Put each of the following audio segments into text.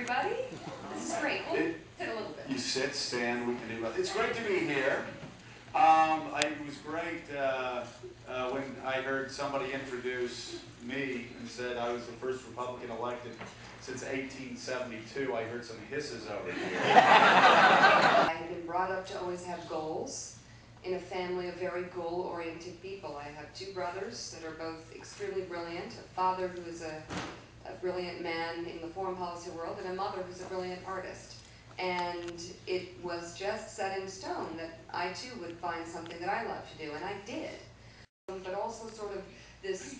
everybody. This is great. We'll sit a little bit. You sit, stand, we can do both. It's great to be here. It was great when I heard somebody introduce me and said I was the first Republican elected since 1872. I heard some hisses over here. I have been brought up to always have goals in a family of very goal-oriented people. I have two brothers that are both extremely brilliant, a father who is a brilliant man in the foreign policy world, and a mother who's a brilliant artist. And it was just set in stone that I too would find something that I love to do, and I did. But also sort of this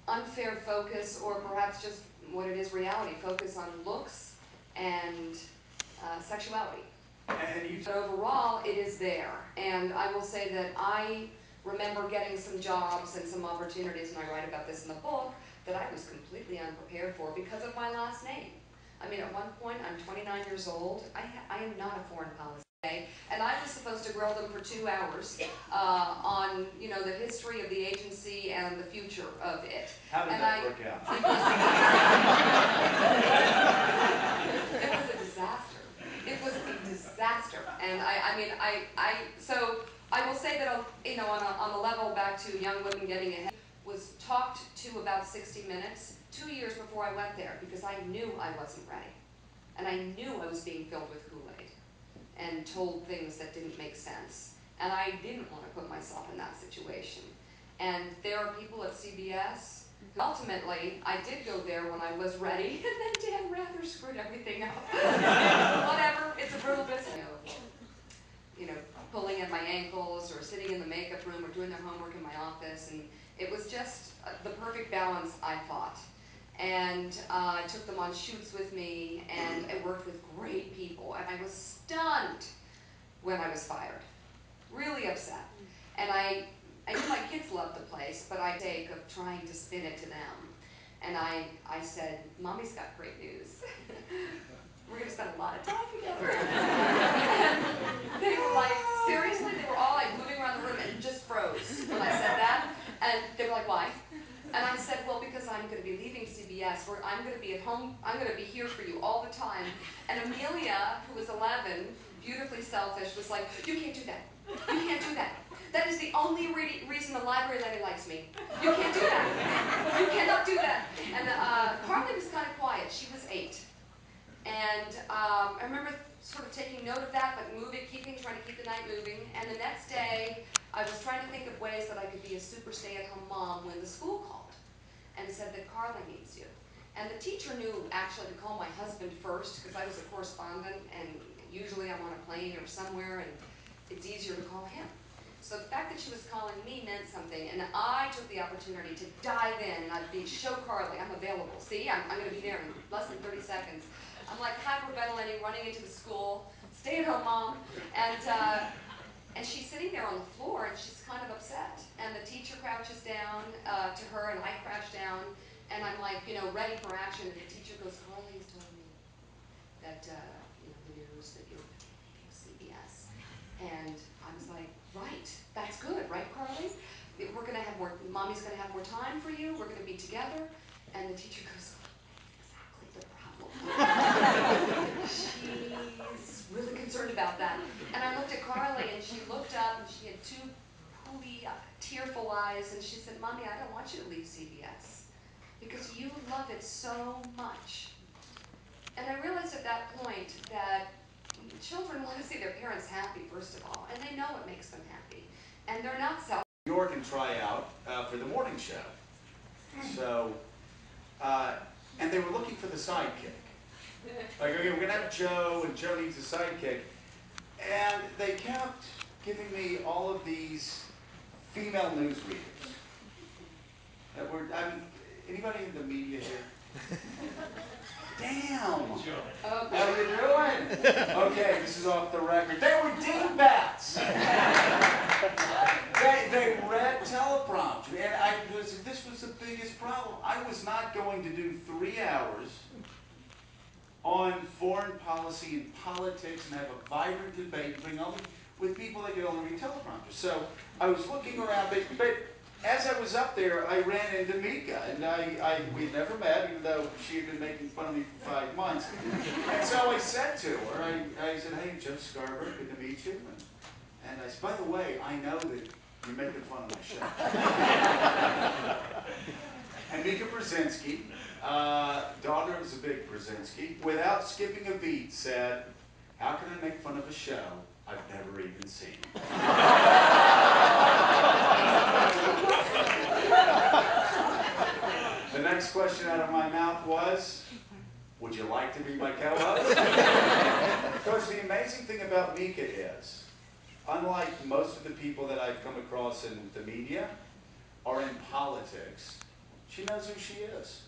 unfair focus, or perhaps just what it is, reality, focus on looks and sexuality. But overall, it is there. And I will say that I remember getting some jobs and some opportunities, and I write about this in the book, that I was completely unprepared for because of my last name. I mean, at one point, I'm 29 years old. I am not a foreign policy. And I was supposed to grill them for 2 hours on, you know, the history of the agency and the future of it. How did that work out? It was a disaster. It was a disaster. And so I will say that, you know, on the level back to young women getting ahead, was talked to about 60 Minutes 2 years before I went there, because I knew I wasn't ready. And I knew I was being filled with Kool-Aid and told things that didn't make sense. And I didn't want to put myself in that situation. And there are people at CBS. Ultimately, I did go there when I was ready, and then Dan Rather screwed everything up. Whatever, it's a brutal business. You know, pulling at my ankles, or sitting in the makeup room, or doing their homework in my office, and it was just the perfect balance, I thought. And I took them on shoots with me, and I worked with great people, and I was stunned when I was fired. Really upset. And I knew my kids loved the place, but I take of trying to spin it to them. And I said, Mommy's got great news. We're going to spend a lot of time together. And they were like, seriously? They were all like moving around the room and just froze when I said that. And they were like, why? And I said, well, because I'm going to be leaving CBS, where I'm going to be at home, I'm going to be here for you all the time. And Amelia, who was 11, beautifully selfish, was like, you can't do that. You can't do that. That is the only reason the library lady likes me. You can't do that. You cannot do that. And Carly was kind of quiet. She was 8. And I remember sort of taking note of that, but trying to keep the night moving. And the next day, I was trying to think of ways that I could be a super stay-at-home mom when the school called and said that Carly needs you. And the teacher knew actually to call my husband first, because I was a correspondent, and usually I'm on a plane or somewhere, and it's easier to call him. So the fact that she was calling me meant something, and I took the opportunity to dive in, and I'd be, show Carly, I'm available. See, I'm going to be there in less than 30 seconds. I'm like hyperventilating, running into the school, stay-at-home mom, and she's sitting there on the floor, and she's kind of upset. And the teacher crouches down to her, and I crouch down, and I'm like, you know, ready for action. And the teacher goes, Carly has told me that, you know, the news that you're leaving CBS. And I was like, right, that's good, right, Carly? We're going to have more, Mommy's going to have more time for you. We're going to be together. And the teacher goes, exactly the problem. She's really concerned about that. And I looked at Carly, and she looked up, and she had two pooly, tearful eyes, and she said, Mommy, I don't want you to leave CBS, because you love it so much. And I realized at that point that children want to see their parents happy, first of all, and they know what makes them happy. And they're not self. New York and try out for the morning show. So, and they were looking for the sidekick. Like, okay, we're going to have Joe, and Joe needs a sidekick. And they kept giving me all of these female newsreaders that were, I mean, anybody in the media here? Damn! Oh, how you doing? Okay, this is off the record. They were dingbats! they read teleprompter, and this was the biggest problem. I was not going to do 3 hours on foreign policy and politics and have a vibrant debate and bring all with people that could only read teleprompters. So I was looking around, but as I was up there, I ran into Mika, and we'd never met, even though she had been making fun of me for 5 months. And so I said to her, I said, "Hey, Joe Scarborough, good to meet you." And I said, "By the way, I know that you're making fun of my show." And Mika Brzezinski, daughter of Zabik Brzezinski, without skipping a beat, said, "How can I make fun of a show I've never even seen?" The next question out of my mouth was, "Would you like to be my co-host?" Because the amazing thing about Mika is, unlike most of the people that I've come across in the media or in politics, she knows who she is.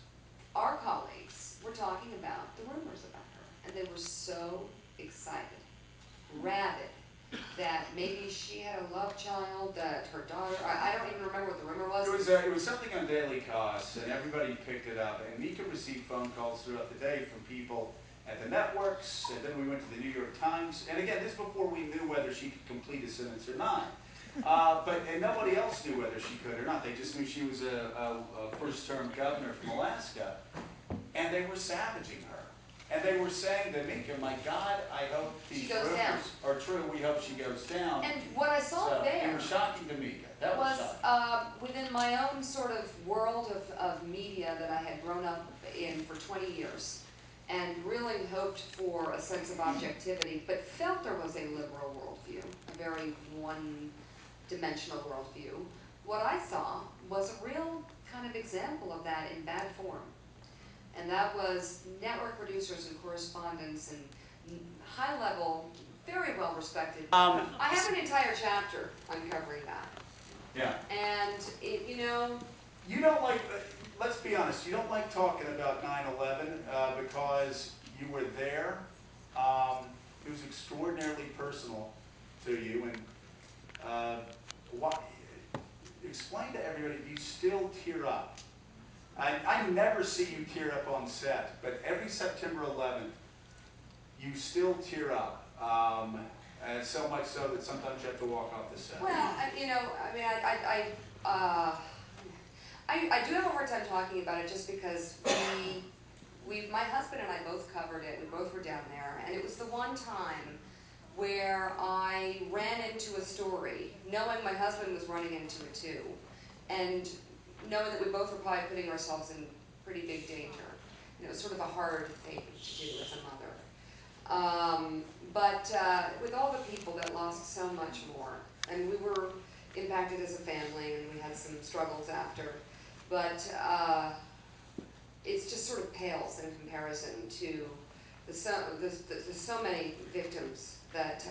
Our colleagues were talking about the rumors about her, and they were so excited, rabid, that maybe she had a love child, that her daughter, I don't even remember what the rumor was. It was something on Daily Kos, and everybody picked it up. And Mika received phone calls throughout the day from people at the networks, and then we went to the New York Times. And again, this is before we knew whether she could complete a sentence or not. And nobody else knew whether she could or not. They just knew she was a first-term governor from Alaska, and they were savaging her. And they were saying to Mika, "My God, I hope these rumors are true. We hope she goes down." And what I saw there, it was shocking to Mika. That was shocking. within my own sort of world of media that I had grown up in for 20 years, and really hoped for a sense of objectivity, but felt there was a liberal worldview, a very one-dimensional worldview. What I saw was a real kind of example of that in bad form. And that was network producers and correspondents and high-level, very well-respected. I have an entire chapter uncovering that. Yeah. And you know, you don't like. Let's be honest. You don't like talking about 9/11 because you were there. It was extraordinarily personal to you, and explain to everybody. Do you still tear up? I never see you tear up on set, but every September 11th, you still tear up. And so much so that sometimes you have to walk off the set. Well, you know, I mean, I do have a hard time talking about it just because my husband and I both covered it. We both were down there, and it was the one time where I ran into a story, knowing my husband was running into it too, and knowing that we both were probably putting ourselves in pretty big danger. And it was sort of a hard thing to do as a mother. But with all the people that lost so much more, and we were impacted as a family, and we had some struggles after, but it's just sort of pales in comparison to the so many victims that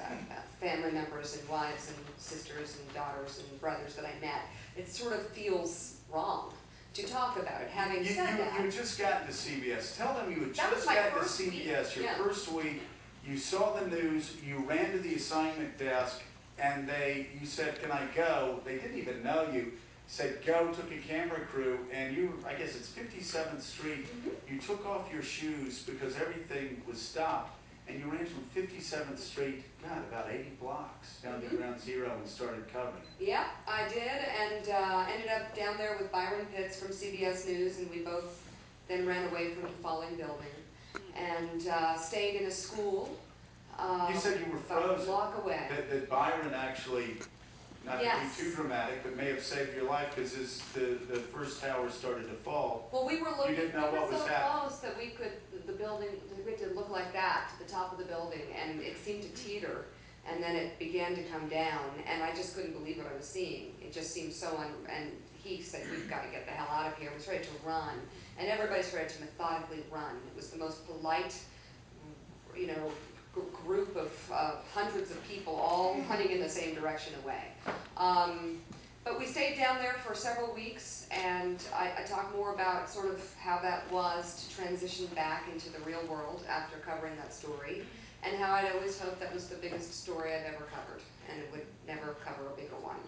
family members and wives and sisters and daughters and brothers that I met. It sort of feels wrong to talk about it. Having said that, you just got to CBS. Tell them you had that just was my got to first CBS week. your first week. You saw the news. You ran to the assignment desk, and you said, "Can I go?" They didn't even know you. Said go. Took a camera crew, and I guess it's 57th Street. Mm-hmm. You took off your shoes because everything was stopped, and you ran from 57th Street, God, about 80 blocks down to Ground Zero and started covering it. Yeah, I did, and ended up down there with Byron Pitts from CBS News, and we both then ran away from the falling building and stayed in a school. You said you were frozen. A block away. That Byron actually, not Yes. to be too dramatic, but may have saved your life because the first tower started to fall. Well, we were looking. You didn't know what was happening. So close that we could look like that to the top of the building, and it seemed to teeter, and then it began to come down, and I just couldn't believe what I was seeing. It just seemed so and he said, "We've got to get the hell out of here." I was ready to run, and everybody's ready to methodically run. It was the most polite, you know, group of hundreds of people all running in the same direction away. But we stayed down there for several weeks, and I talked more about sort of how that was to transition back into the real world after covering that story, and how I'd always hoped that was the biggest story I've ever covered, and it would never cover a bigger one.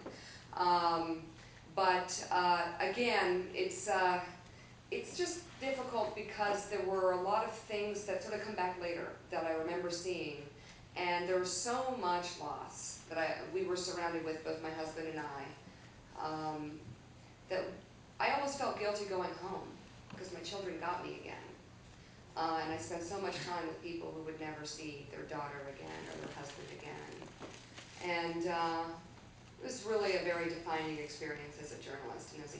But again, it's just difficult because there were a lot of things that sort of come back later that I remember seeing, and there was so much loss that we were surrounded with, both my husband and I. that I almost felt guilty going home because my children got me again. And I spent so much time with people who would never see their daughter again or their husband again. And it was really a very defining experience as a journalist and as a